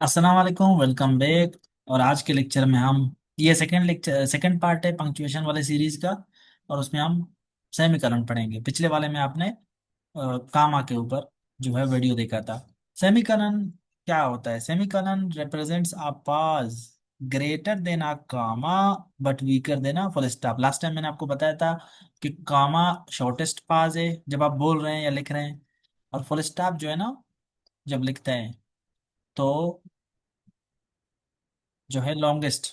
अस्सलाम वालेकुम, welcome back. और आज के लेक्चर में हम ये सेकंड पार्ट है पंक्चुएशन वाले सीरीज का। और उसमें हम सेमीकलन पढ़ेंगे। पिछले वाले में आपने कामा के ऊपर जो है वीडियो देखा था। सेमीकलन क्या होता है? सेमीकलन represents a pause greater than a comma but weaker than a full stop. Last time मैंने आपको बताया था कि कामा शॉर्टेस्ट पाज है जब आप बोल रहे हैं या लिख रहे हैं, और फुल स्टॉप जो है ना, जब लिखते हैं तो जो है लॉन्गेस्ट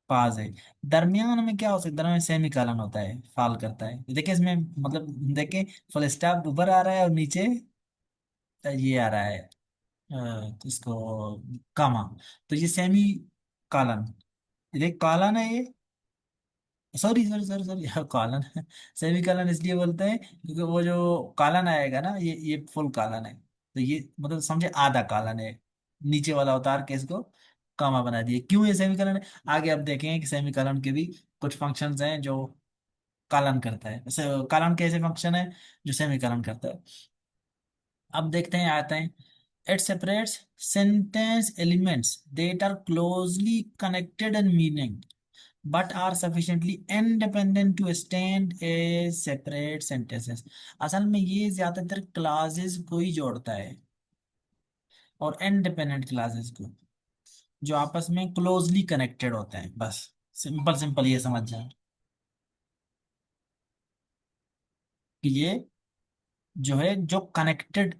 पास है। दरमियान में क्या हो सकता है? दरमियान सेमी कॉलन होता है, फॉल करता है। देखिए इसमें मतलब देखिए, फुल स्टॉप ऊपर आ रहा है और नीचे ये आ रहा है, इसको कामा। तो ये सेमी कॉलन, ये कॉलन है ये। Sorry sorry sorry sorry colon semi colon इसलिए बोलते हैं क्योंकि वो जो कॉलन आएगा ना, ये फुल कॉलन है। तो ये मतलब समझे आधा कॉलन है, नीचे वाला उतार के इसको कामा बना दिए। क्यों ये सेमी कॉलन है? आगे आप देखेंगे कि सेमी कॉलन के भी कुछ फंक्शंस हैं जो कॉलन करता है। जैसे कॉलन कैसे फंक्शन है जो सेमी कॉलन करता है? अब देखते हैं, आते हैं। It separates sentence elements that are closely connected in meaning but are sufficiently independent to stand as separate sentences। असल में ये ज्यादातर क्लासेस को ही जोड़ता है, और इंडिपेंडेंट क्लासेस को जो आपस में क्लोजली कनेक्टेड होते हैं। बस सिंपल सिंपल ये समझ जाए कि ये जो है जो कनेक्टेड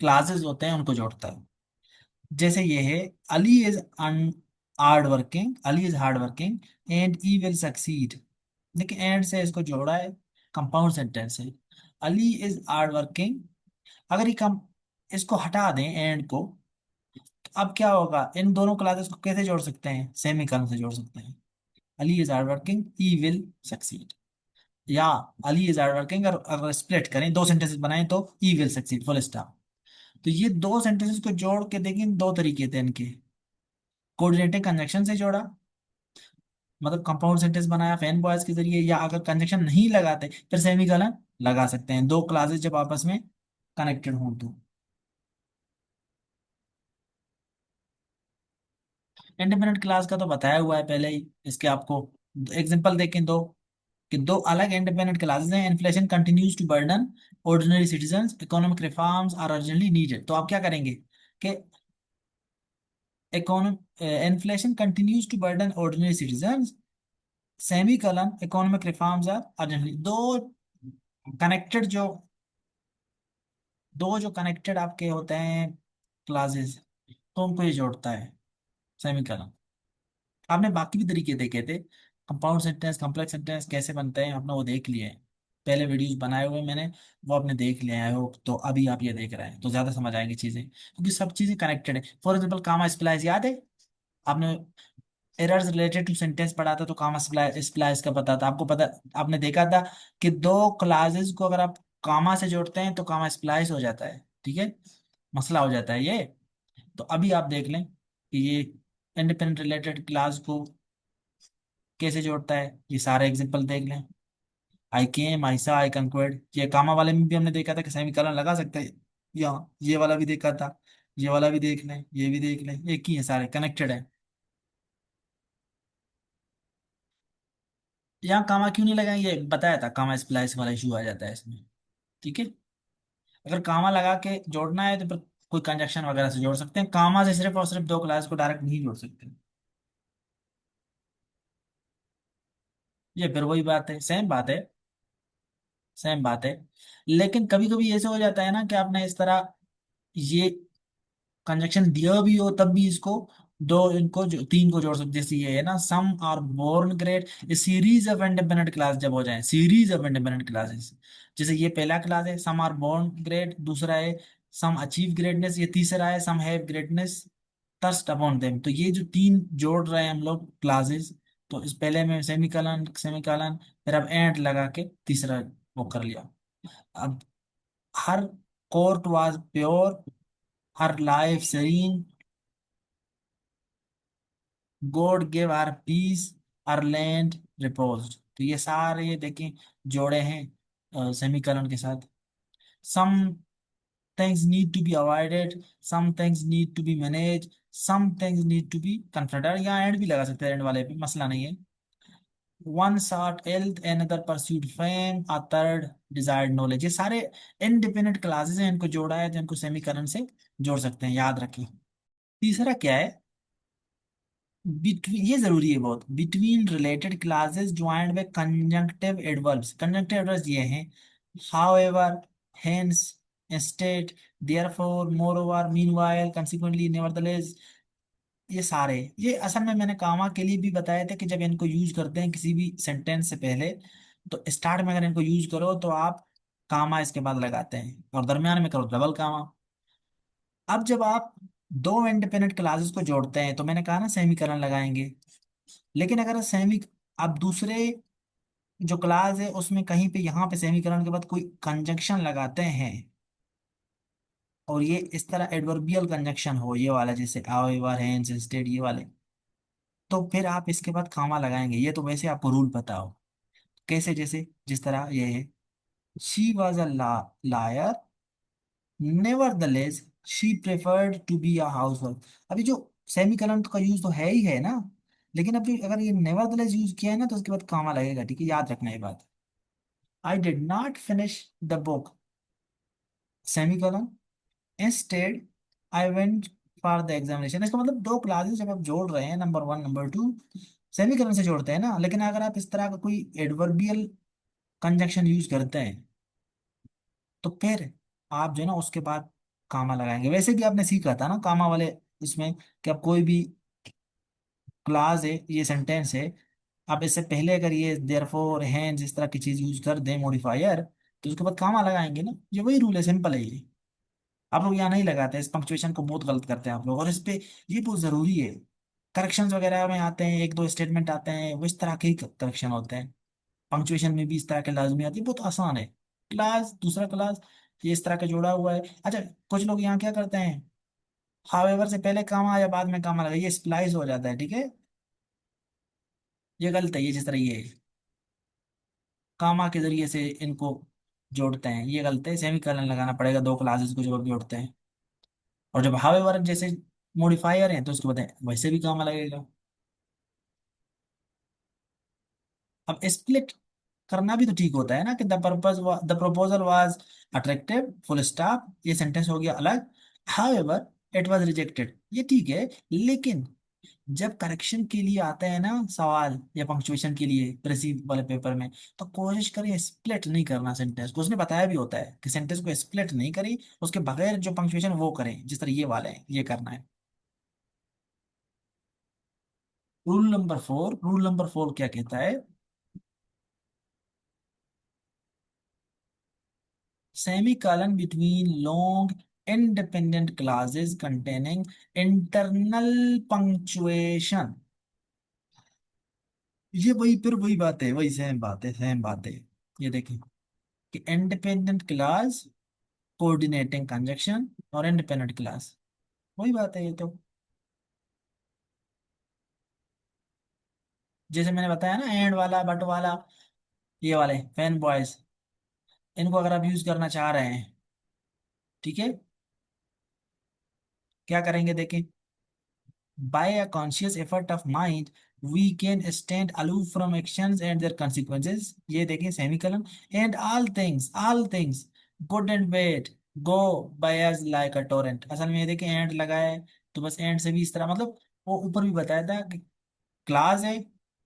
क्लासेस होते हैं उनको जोड़ता है। जैसे ये है, Ali is hard working, Ali is hard working and E will succeed. देखिए एंड से इसको जोड़ा है, कंपाउंड सेंटेंस है। अली इज हार्ड वर्किंग, अगर ये कम इसको हटा दें एंड को, तो अब क्या होगा? इन दोनों क्लासेस को कैसे जोड़ सकते हैं? सेमीकॉलन से जोड़ सकते हैं। Ali is hard working, E will succeed. या अली इज हार्ड वर्किंग, और अगर स्प्लिट करें, दो सेंटेंसेस बनाएं, तो ई विल सक्सीड, फुल स्टॉप। तो ये दो सेंटेंसेस को जोड़ के देखें, दो तरीके थे इनके। कोऑर्डिनेटिंग कंजंक्शन से जोड़ा, मतलब कंपाउंड सेंटेंस बनाया फैन बॉयज के जरिए, या अगर कंजंक्शन नहीं लगाते फिर सेमीकॉलन लगा सकते हैं, दो क्लासेस जब आपस में कनेक्टेड हों तो। इंडिपेंडेंट क्लास का तो बताया हुआ है पहले ही, इसके आपको एग्जांपल देखें दो, कि दो अलग इंडिपेंडेंट क्लासेस हैं। Inflation continues to burden ordinary citizens, economic reforms are urgently needed. तो आप क्या करेंगे कि economic inflation continues to burden ordinary citizens, semicolon economic reforms are urgently. Connected जो दो जो कनेक्टेड आपके होते हैं क्लासेस, तो उनको ये जोड़ता है सेमी कलन। आपने बाकी भी तरीके देखे थे, कंपाउंड सेंटेंस, कॉम्प्लेक्स सेंटेंस कैसे बनते हैं, आपने वो देख लिए हैं। पहले वीडियोस बनाए हुए मैंने, वो आपने देख लिए हैं हो, तो अभी आप ये देख रहे हैं तो ज्यादा समझ आएंगी चीजें, क्योंकि सब चीजें कनेक्टेड है। फॉर एग्जाम्पल कामा स्प्लाइस याद है आपने? एरर्स रिलेटेड टू सेंटेंस पढ़ा था, तो कामा स्प्लाइस का पता था आपको, पता आपने देखा था कि दो क्लासेस को अगर आप कामा से जोड़ते हैं तो कामा स्प्लाइस हो जाता है। ठीक है, मसला हो जाता है ये। तो अभी आप देख लें कि ये इंडिपेंडेंट रिलेटेड क्लास को कैसे जोड़ता है, ये सारे एग्जांपल देख लें। आई केम, आई सा, आई कंक्वर्ड, ये कामा वाले में भी हमने देखा था कि सेमीकॉलन लगा सकते हैं। यहाँ ये वाला भी देखा था, ये वाला भी देख लें, ये भी देख लें, एक ही है, सारे कनेक्टेड है। यहाँ कामा क्यों नहीं लगाएंगे, ये बताया था, कामा स्प्लाइस वाला इशू आ जाता है इसमें। ठीक है, अगर कामा लगा के जोड़ना है तो फिर कोई कंजक्शन वगैरह से जोड़ सकते हैं। कामा से सिर्फ और सिर्फ दो क्लास को डायरेक्ट नहीं जोड़ सकते। ये फिर वही बात है, सेम बात है, सेम बात है। लेकिन कभी कभी ऐसे हो जाता है ना कि आपने इस तरह ये कंजक्शन दिया भी हो तब भी इसको दो, इनको जो तीन को जोड़ सकते। जैसे ये है ना, सम आर बोर्न ग्रेट, ये सीरीज ऑफ इंडिपेंडेंट क्लास जब हो जाए, सीरीज ऑफ इंडिपेंडेंट क्लासेस। जैसे ये पहला क्लास है सम आर बोर्न ग्रेट, दूसरा है सम अचीव ग्रेटनेस, ये तीसरा है some have greatness thrust upon them. तो ये जो तीन जोड़ रहे हैं हम लोग क्लासेस, तो इस पहले में सेमीकॉलन सेमीकॉलन, फिर अब एंड लगा के तीसरा वो कर लिया। अब her court was pure, her life serene, God give her peace, her land repose. तो ये सारे ये देखें जोड़े हैं सेमीकॉलन के साथ। Some things need to be avoided, some things need to be manage, some things need to be confronted, यहाँ एंड भी लगा सकते हैं, एंड वाले पे मसला नहीं है। One sought health, another pursued fame, a third desired knowledge। ये सारे इंडिपेंडेंट क्लासेस हैं, इनको जोड़ा है तो इनको सेमीकरण से जोड़ सकते हैं, याद रखिए। तीसरा क्या है, बिटवीन, ये जरूरी है बहुत, between related classes joined bye conjunctive adverbs. Conjunctive adverbs ये हैं, however, hence, instead, therefore, moreover, meanwhile, consequently, nevertheless। ये सारे, ये असल में मैंने कामा के लिए भी बताया था कि जब इनको यूज करते हैं किसी भी सेंटेंस से पहले, तो स्टार्ट में अगर इनको यूज करो तो आप कामा इसके बाद लगाते हैं, और दरमियान में करो डबल कामा। अब जब आप दो इंडिपेंडेंट क्लासेस को जोड़ते हैं तो मैंने कहा ना सेमीकरण लगाएंगे। लेकिन अगर सेमी, अब दूसरे जो क्लास है उसमें कहीं पे यहाँ पे सेमीकरण के बाद कोई कंजंक्शन लगाते हैं, और ये इस तरह एडवर्बियल कंजंक्शन हो, ये वाला जैसे आवर, हैंस, इंस्टेड, ये वाले, तो फिर आप इसके बाद कामा लगाएंगे। ये तो वैसे आपको रूल पता हो कैसे, जैसे जिस तरह ये है, she was a liar, nevertheless she preferred to be a housewife. अभी जो सेमीकलन का यूज तो है ही है ना, लेकिन अभी अगर ये नेवरदलेस यूज किया है ना तो उसके बाद कामा लगेगा, ठीक है, याद रखना ये बात। I did not finish the book, semicolon, instead I went for the examination. इसका मतलब दो क्लासेस जब आप जोड़ रहे हैं, number one number two, semicolon से जोड़ते हैं ना, लेकिन अगर आप इस तरह का कोई एडवर्बियल कंजंक्शन यूज करते हैं तो फिर आप जो है ना उसके बाद कामा लगाएंगे। वैसे भी आपने सीखा था ना कामा वाले इसमें, कि आप कोई भी क्लास है, ये सेंटेंस है, आप इससे पहले अगर ये देयरफॉर, हैंस, इस तरह की चीज यूज कर दें मॉडिफायर, तो उसके बाद कामा लगाएंगे ना, ये वही रूल है, सिंपल है ये। आप लोग यहाँ नहीं लगाते, इस पंक्चुएशन को बहुत गलत करते हैं आप लोग, और इस पे ये बहुत जरूरी है। करेक्शंस वगैरह में आते हैं, एक दो स्टेटमेंट आते हैं, वो इस तरह के ही करेक्शन होते हैं। पंक्चुएशन में भी इस तरह के लाजमी आती है, बहुत आसान है। क्लास, दूसरा क्लास, ये इस तरह का जोड़ा हुआ है। अच्छा, कुछ लोग यहाँ क्या करते हैं, हावेवर से पहले कामा या बाद में कामा लगा, ये स्प्लाइस हो जाता है, ठीक है, ये गलत है। ये जिस तरह ये है, कामा के जरिए से इनको जोड़ते हैं, ये गलत है, सेमीकॉलन लगाना पड़ेगा दो क्लासेस को जब आप जोड़ते हैं। और जब हावेवर जैसे मॉडिफायर हैं तो उसको बताएं वैसे भी कामा लगेगा। अब स्प्लिट करना भी तो ठीक होता है ना, कि the proposal was attractive, full stop, ये सेंटेंस हो गया अलग। हाउएवर इट वाज रिजेक्टेड, ये ठीक है, लेकिन जब करेक्शन के लिए आता है ना सवाल, या पंक्चुएशन के लिए प्रेसिव वाले पेपर में, तो कोशिश करें स्प्लिट नहीं करना सेंटेंस को। उसने बताया भी होता है कि सेंटेंस को स्प्लिट नहीं करें, उसके बगैर जो पंक्चुएशन वो करें, जिस तरह ये वाले हैं, ये करना है। रूल नंबर 4 क्या कहता है, semicolon between long independent clauses containing internal punctuation। ये वही, फिर वही बात है, वही सेम बात है, सेम बात है। ये देखें कि इंडिपेंडेंट क्लास, कोऑर्डिनेटिंग कंजक्शन, और इंडिपेंडेंट क्लास, वही बात है ये तो। जैसे मैंने बताया ना, एंड वाला, बट वाला, ये वाले फैन बॉयज, इनको अगर आप यूज करना चाह रहे हैं, ठीक है, क्या करेंगे देखें, by a conscious effort of mind we can stand aloof from actions and their consequences। ये देखें semicolon, and all things good and bad go by us like a torrent। असल में ये देखें एंड लगाया है, तो बस एंड से भी इस तरह, मतलब वो ऊपर भी बताया था कि क्लास है,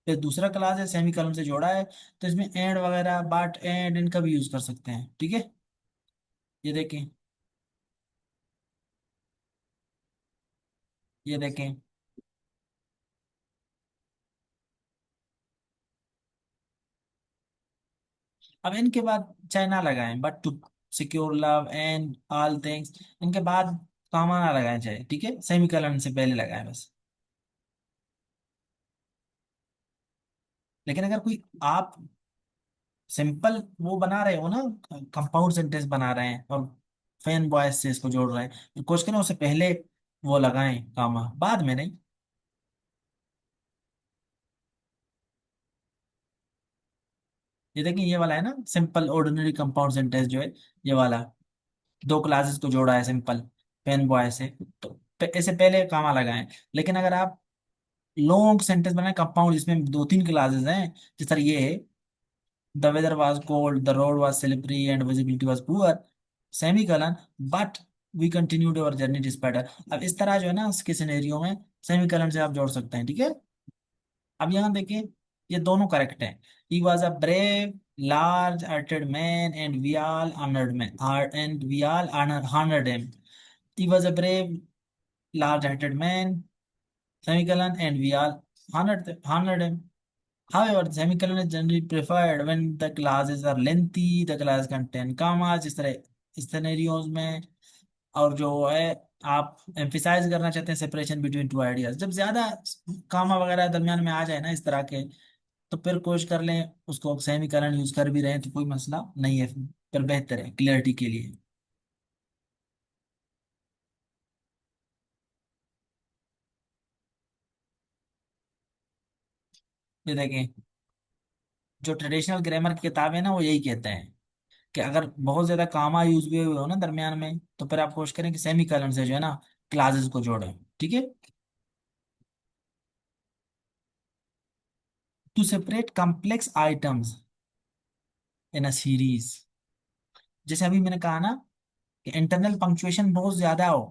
फिर दूसरा क्लास है, सेमीकोलन से जोड़ा है, तो इसमें एंड वगैरह, बट, एंड, इनका भी यूज कर सकते हैं, ठीक है। ये देखें, ये देखें, अब इनके बाद चाहे ना लगाएं, but to secure love and all things, इनके बाद कामा ना लगाएं चाहे, ठीक है, सेमीकोलन से पहले लगाएं बस। लेकिन अगर कोई आप सिंपल वो बना रहे हो ना, कंपाउंड सेंटेंस बना रहे हैं, और फैन बॉयज से इसको जोड़ रहे हैं, तो कोशिश करें उससे पहले वो लगाएं कामा, बाद में नहीं। ये देखिए, ये वाला है ना सिंपल ऑर्डिनरी कंपाउंड सेंटेंस जो है, ये वाला, दो क्लासेस को जोड़ा है सिंपल, पेन बॉय से। तो ऐसे पहले कामा लगाएं। लेकिन अगर आप लॉन्ग सेंटेंस बनाए कंपाउंड जिसमें दो तीन क्लासेस हैं, जिस तरह ये है, the weather was cold, the road was slippery and visibility was poor, semicolon, but we continued our journey despite. अब इस तरह जो है ना उसके सिनेरियो में सेमीकलन से आप जोड़ सकते हैं, ठीक है। अब यहाँ देखिए, ये दोनों करेक्ट हैं। He was a brave large hearted man and we all honoured man, and we all honoured him. He was a brave large hearted man, semicolon, and we all honored him. However, the semicolon is generally preferred when the clauses are lengthy, the clause contain commas, इस तरह scenarios में। और जो है, आप emphasise करना चाहते हैं सेपरेशन बिटवीन टू आइडियाज, जब ज्यादा कामा वगैरह दरमियान में आ जाए ना इस तरह के, तो फिर कोशिश कर लें उसको सेमीकलन यूज कर भी रहे हैं तो कोई मसला नहीं है, फिर बेहतर है क्लियरिटी के लिए। ये देखें, जो ट्रेडिशनल ग्रामर की किताबें ना वो यही कहते हैं कि अगर बहुत ज्यादा कामा यूज भी हुए हो ना दरमियान में, तो फिर आप कोशिश करें कि सेमी कलन से जो है ना क्लासेस को जोड़ें, ठीक है। To separate complex items in a series, जैसे अभी मैंने कहा ना कि इंटरनल पंक्चुएशन बहुत ज्यादा हो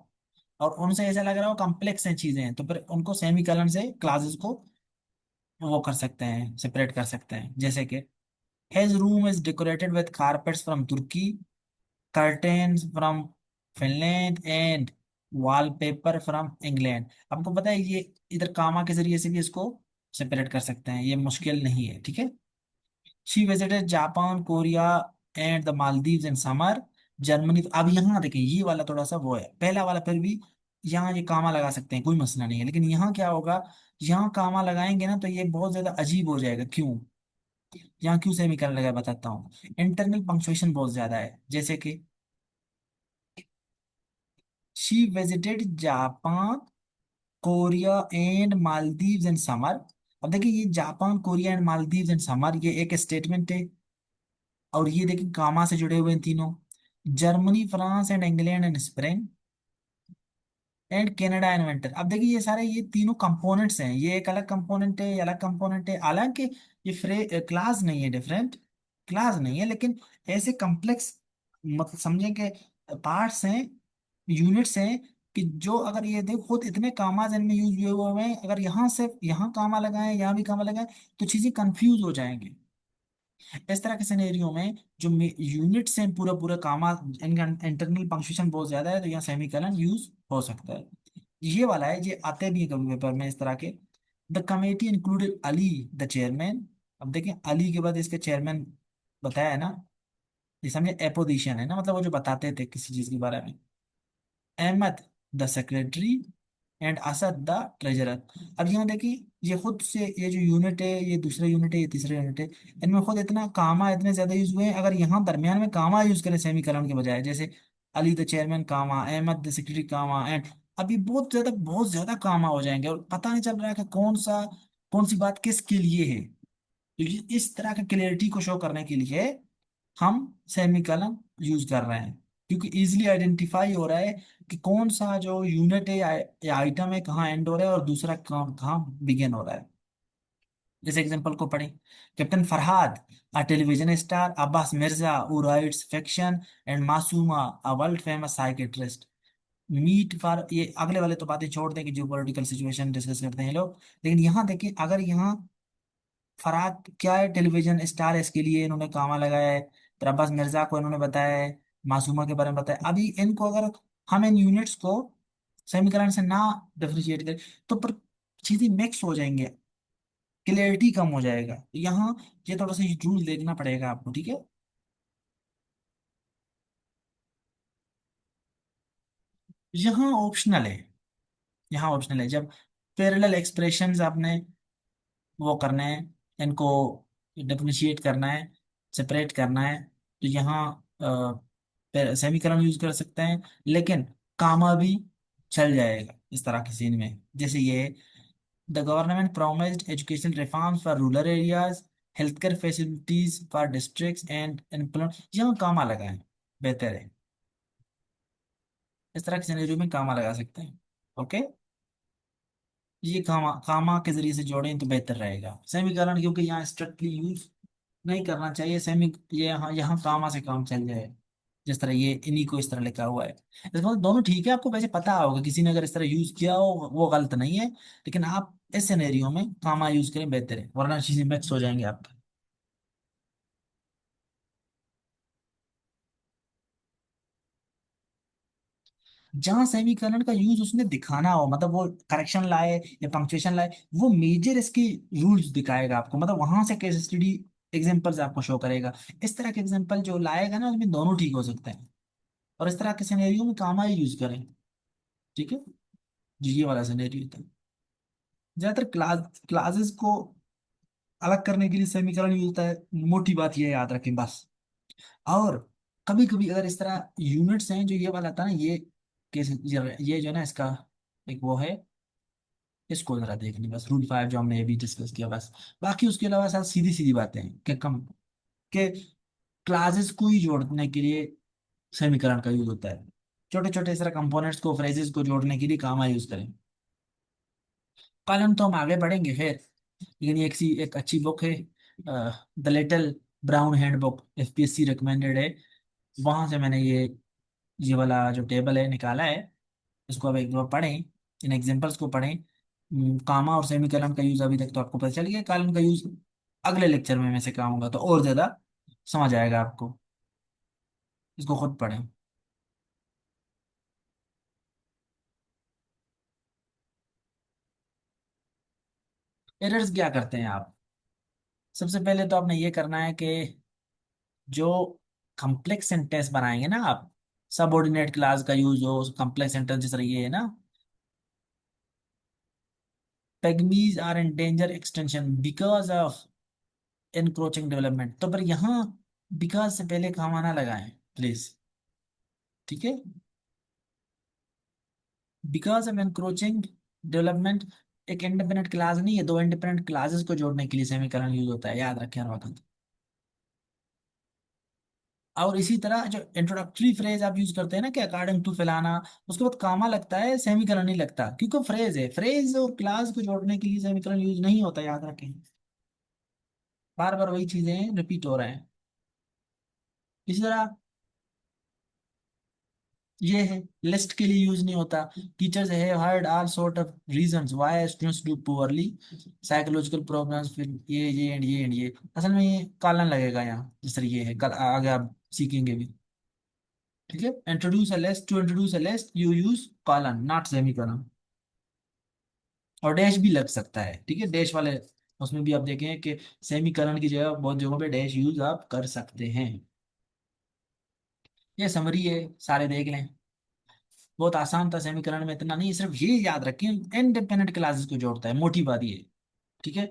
और उनसे ऐसा लग रहा हो कॉम्प्लेक्स हैं चीजें, तो फिर उनको सेमी कलन से क्लासेस को वो कर सकते हैं, सेपरेट कर सकते हैं। जैसे कि his room is decorated with carpets from Turkey, curtains from Finland and wallpaper from England. आपको पता है ये इधर कामा के जरिए से भी इसको सेपरेट कर सकते हैं, ये मुश्किल नहीं है, ठीक है। She visited Japan, Korea and the Maldives in summer, Germany. अब यहाँ देखें, ये वाला थोड़ा सा वो है, पहला वाला फिर भी यहाँ ये कामा लगा सकते हैं, कोई मसला नहीं है। लेकिन यहाँ क्या होगा, यहाँ कामा लगाएंगे ना तो ये बहुत ज्यादा अजीब हो जाएगा। क्यों? यहाँ क्यों सेमीकॉलन लगा बताता हूँ। इंटरनल पंक्चुएशन बहुत ज्यादा है, जैसे कि she visited Japan, Korea and Maldives in summer. अब देखिए, ये Japan, Korea and Maldives in summer ये एक स्टेटमेंट है, और ये देखिए कामा से जुड़े हुए हैं तीनों। Germany, France and England in spring, and Canada and winter. अब देखिए ये सारे, ये तीनों कंपोनेंट्स हैं, ये एक अलग कंपोनेंट है, ये अलग कंपोनेंट है। हालांकि ये क्लास नहीं है, डिफरेंट क्लास नहीं है, लेकिन ऐसे कम्प्लेक्स मतलब समझे कि पार्ट्स हैं, यूनिट्स हैं, कि जो अगर ये देखो खुद इतने कामाज इनमें यूज हुए हुए हैं, अगर यहाँ से यहाँ कामा लगाएं, यहाँ भी कामा लगाएं, तो चीजें कंफ्यूज हो जाएंगी। इस तरह के सिनेरियो में जो यूनिट्स हैं पूरा पूरा कामा, इनका इंटरनल पंक्चुएशन बहुत ज्यादा है, तो यहाँ सेमीकलन यूज हो सकता है। ये वाला है, ये आते भी है कभी पेपर में इस तरह के। The committee included Ali the chairman. अब देखें, अली के बाद इसके चेयरमैन बताया है ना, ये समझे एपोजिशन है ना, मतलब वो जो बताते थे किसी चीज के बारे में। Ahmad the secretary and Asad the treasurer. अब यहाँ देखिए, ये खुद से ये जो यूनिट है, ये दूसरा यूनिट है, ये तीसरा यूनिट है, इनमें खुद इतना कामा इतने ज्यादा यूज हुए हैं। अगर यहाँ दरमियान में कामा यूज करें सेमीकलन के बजाय, जैसे Ali the chairman comma, Ahmad the secretary comma and, अभी बहुत ज्यादा कामा हो जाएंगे और पता नहीं चल रहा है कि कौन सी बात किसके लिए है। तो इस तरह का क्लियरिटी को शो करने के लिए हम सेमीकलन यूज कर रहे हैं, क्योंकि इजीली आइडेंटिफाई हो रहा है कि कौन सा जो यूनिट है या आइटम है कहाँ एंड हो रहा है और दूसरा कहाँ कहाँ बिगिन हो रहा है। जैसे एग्जांपल को पढ़ें, captain Farhad a television star, Abbas Mirza who writes fiction, and Masooma a world famous psychiatrist meet for. ये अगले वाले तो बातें छोड़ दें कि जो पॉलिटिकल सिचुएशन डिस्कस करते हैं ये लोग, लेकिन यहाँ देखिए, अगर यहाँ फरहाद क्या है, टेलीविजन स्टार है, इसके लिए इन्होंने कामा लगाया है। फिर अब्बास मिर्जा को इन्होंने बताया है, मासूमा के बारे में बताया। अभी इनको अगर हम इन यूनिट्स को समीकरण से ना डिफरेंशिएट करें, तो पर चीजें मिक्स हो जाएंगे, क्लियरिटी कम हो जाएगा। तो यहाँ ये थोड़ा सा रूल देखना पड़ेगा आपको, ठीक है। यहाँ ऑप्शनल है, यहाँ ऑप्शनल है। जब पैरेलल एक्सप्रेशंस आपने वो करने हैं, इनको डिफरेंशिएट करना है, सेपरेट करना है, तो यहाँ सेमीकलन यूज कर सकते हैं, लेकिन कामा भी चल जाएगा इस तरह के सीन में। जैसे ये, the government promised education reforms for rural areas, health care facilities for districts and employment, यहाँ कामा लगाएं, बेहतर है। इस तरह के सिनेरियो में कामा लगा सकते हैं। ओके। ये कामा कामा के जरिए से जोड़ें तो बेहतर रहेगा। सेमीकॉलन क्योंकि यहाँ स्ट्रिक्टली यूज नहीं करना चाहिए सेमी, ये यहाँ यहाँ कामा से काम चल जाए। जिस तरह ये इन्हीं को इस तरह लिखा हुआ है, इसका मतलब दोनों ठीक है। आपको वैसे पता होगा किसी ने अगर इस तरह यूज किया हो वो गलत नहीं है, लेकिन आप इस सिनेरियो में कामा यूज करें बेहतर है, वरना चीजें मिक्स हो जाएंगे आपके। जहां सेमीकॉलन का यूज उसने दिखाना हो, मतलब वो करेक्शन लाए या पंक्चुएशन लाए, वो मेजर इसकी रूल्स दिखाएगा आपको, मतलब वहां से केस स्टडी एग्जांपल्स आपको शो करेगा। इस तरह के एग्जांपल जो लाएगा ना उसमें दोनों ठीक हो सकते हैं। और इस तरह के सिनेरियो में कामा ही यूज करें। ठीक है। जी ये वाला सिनेरियो था। ज्यादातर क्लासेस को अलग करने के लिए सेमीकॉलन यूज होता है, मोटी बात ये याद रखें बस। और कभी कभी अगर इस तरह यूनिट्स हैं, जो ये वाला था ना, ये केस, ये जो है ना इसका एक वो है, इसको जरा देख लें बस, रूल 5 जो हमने अभी डिस्कस किया बस। बाकी उसके अलावा साथ सीधी सीधी बातें हैं कि कम के क्लासेस को ही जोड़ने के लिए सेमीकरण का यूज होता है। छोटे छोटे इस तरह कंपोनेंट्स को, फ्रेजेस को जोड़ने के लिए कामा यूज करें। कॉलम तो हम आगे बढ़ेंगे फिर, लेकिन एक अच्छी बुक है, the little brown hand book, FPSC recommended है। वहां से मैंने ये वाला जो टेबल है निकाला है। इसको अब एक दो बार पढ़ें, इन एग्जांपल्स को पढ़ें। कामा और सेमीकॉलन का यूज अभी तक तो आपको पता चल गया, कॉलन का यूज अगले लेक्चर में मैं सिखाऊंगा तो और ज्यादा समझ आएगा आपको। इसको खुद पढ़ें। एरर्स क्या करते हैं आप? सबसे पहले तो आपने ये करना है कि जो कॉम्प्लेक्स सेंटेंस बनाएंगे ना आप, सबऑर्डिनेट क्लास का यूज हो, कॉम्प्लेक्स सेंटेंस जिस तरह ये है ना, pygmies are in danger extinction because of encroaching development, तो पर यहाँ बिकॉज से पहले कहाँ ना लगाएं प्लीज। ठीक है। बिकॉज ऑफ एनक्रोचिंग डेवलपमेंट एक इंडिपेंडेंट क्लास नहीं है, दो इंडिपेंडेंट क्लासेस को जोड़ने के लिए सेमीकलन यूज होता है, याद रखें हर वक्त। और इसी तरह जो इंट्रोडक्टरी फ्रेज आप यूज करते हैं ना कि अकॉर्डिंग टू फलाना, उसके बाद कामा लगता है, सेमीकलन नहीं लगता, क्योंकि फ्रेज है। फ्रेज और क्लास को जोड़ने के लिए सेमीकलन यूज नहीं होता, याद रखें। बार बार वही चीजें रिपीट हो रहे हैं। इसी तरह ये है, लिस्ट के लिए यूज नहीं होता। Teachers have heard all sort of reasons why students do poorly, psychological problems, फिर ये एंड ये। असल में ये कॉलन लगेगा यहाँ, जिस तरह ये है, कल आगे आप सीखेंगे भी। ठीक है। Introduce a list, to introduce a list you use colon not semicolon. और डैश भी लग सकता है, ठीक है, डैश वाले उसमें भी आप देखें कि सेमीकोलन की जगह बहुत जगहों पे डैश यूज आप कर सकते हैं। ये समरी है, सारे देख लें। बहुत आसान था, सेमीकरण में इतना नहीं, सिर्फ ये याद रखें इंडिपेंडेंट क्लासेस को जोड़ता है, मोटी बात ये है। ठीक है।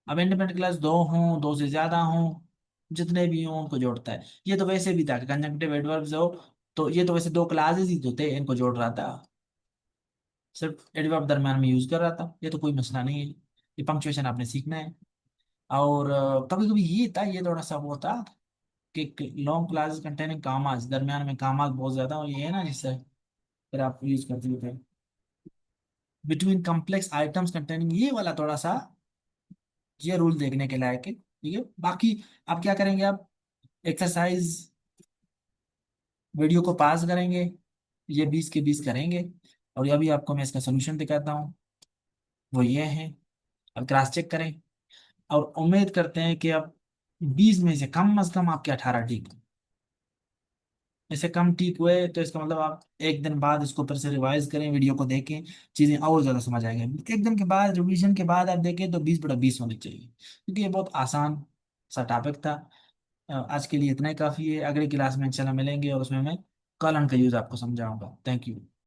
अब इंडिपेंडेंट क्लास दो हों, दो से ज्यादा हों, जितने भी हों उनको जोड़ता है। ये तो वैसे भी था कि कंजंक्टिव एडवर्ब्स हो, तो ये तो वैसे दो क्लासेस ही तो थे, इनको जोड़ रहा था, सिर्फ एडवर्ब दरम्यान में यूज कर रहा था, ये तो कोई मसला नहीं है। ये पंक्चुएशन आपने सीखना है। और कभी कभी ये था, ये थोड़ा सा वो था कि लॉन्ग क्लासेस कंटेनिंग कामास, दरम्यान में कामास बहुत ज्यादा, और ये है ना जिससे फिर आप यूज करते होते, बिटवीन कॉम्प्लेक्स आइटम्स कंटेनिंग, ये वाला थोड़ा सा ये रूल देखने के लायक है। ठीक है। बाकी आप क्या करेंगे, आप एक्सरसाइज वीडियो को पास करेंगे, ये 20 के 20 करेंगे, और अभी आपको मैं इसका सोल्यूशन दिखाता हूँ। वो ये है, अब क्रॉस चेक करें, और उम्मीद करते हैं कि अब 20 में से कम अज कम आपके 18 ठीक। इससे कम ठीक हुए तो इसका मतलब आप एक दिन बाद इसको फिर से रिवाइज करें, वीडियो को देखें, चीजें और ज्यादा समझ आएंगे। एक दिन के बाद रिवीजन के बाद आप देखें तो 20/20 होनी चाहिए, क्योंकि ये बहुत आसान सा टॉपिक था। आज के लिए इतना ही काफी है, अगली क्लास में इंशाल्लाह मिलेंगे और उसमें मैं कॉलन का यूज आपको समझाऊंगा। Thank you.